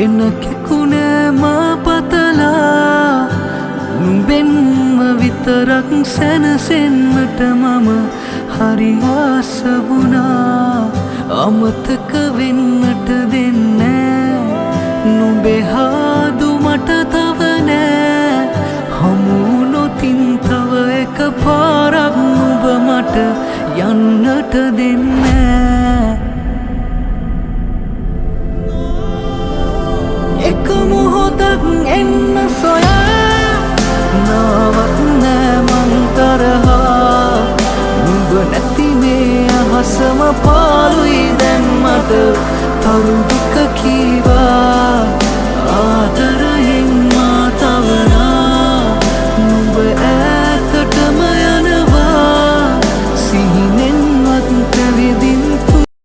වෙන කෙකුණෑම පතලා නුඹෙන්ම විතරක් සැනසෙන්නට මම හරි ආස වුණා. අමතක වෙන්නට දෙන්නේ නුඹේ හාදු මට තව නෑ. හමු නොතින් තව එක පාරක් නුඹ මට යන්නට දෙන්නේ. එක මොහොතක් එන්න සොයා නාවක් නෑ මං තරහා. නුඹ නැති මේ අහසම පාළුයි දැන් මට තරු දුක කීවා.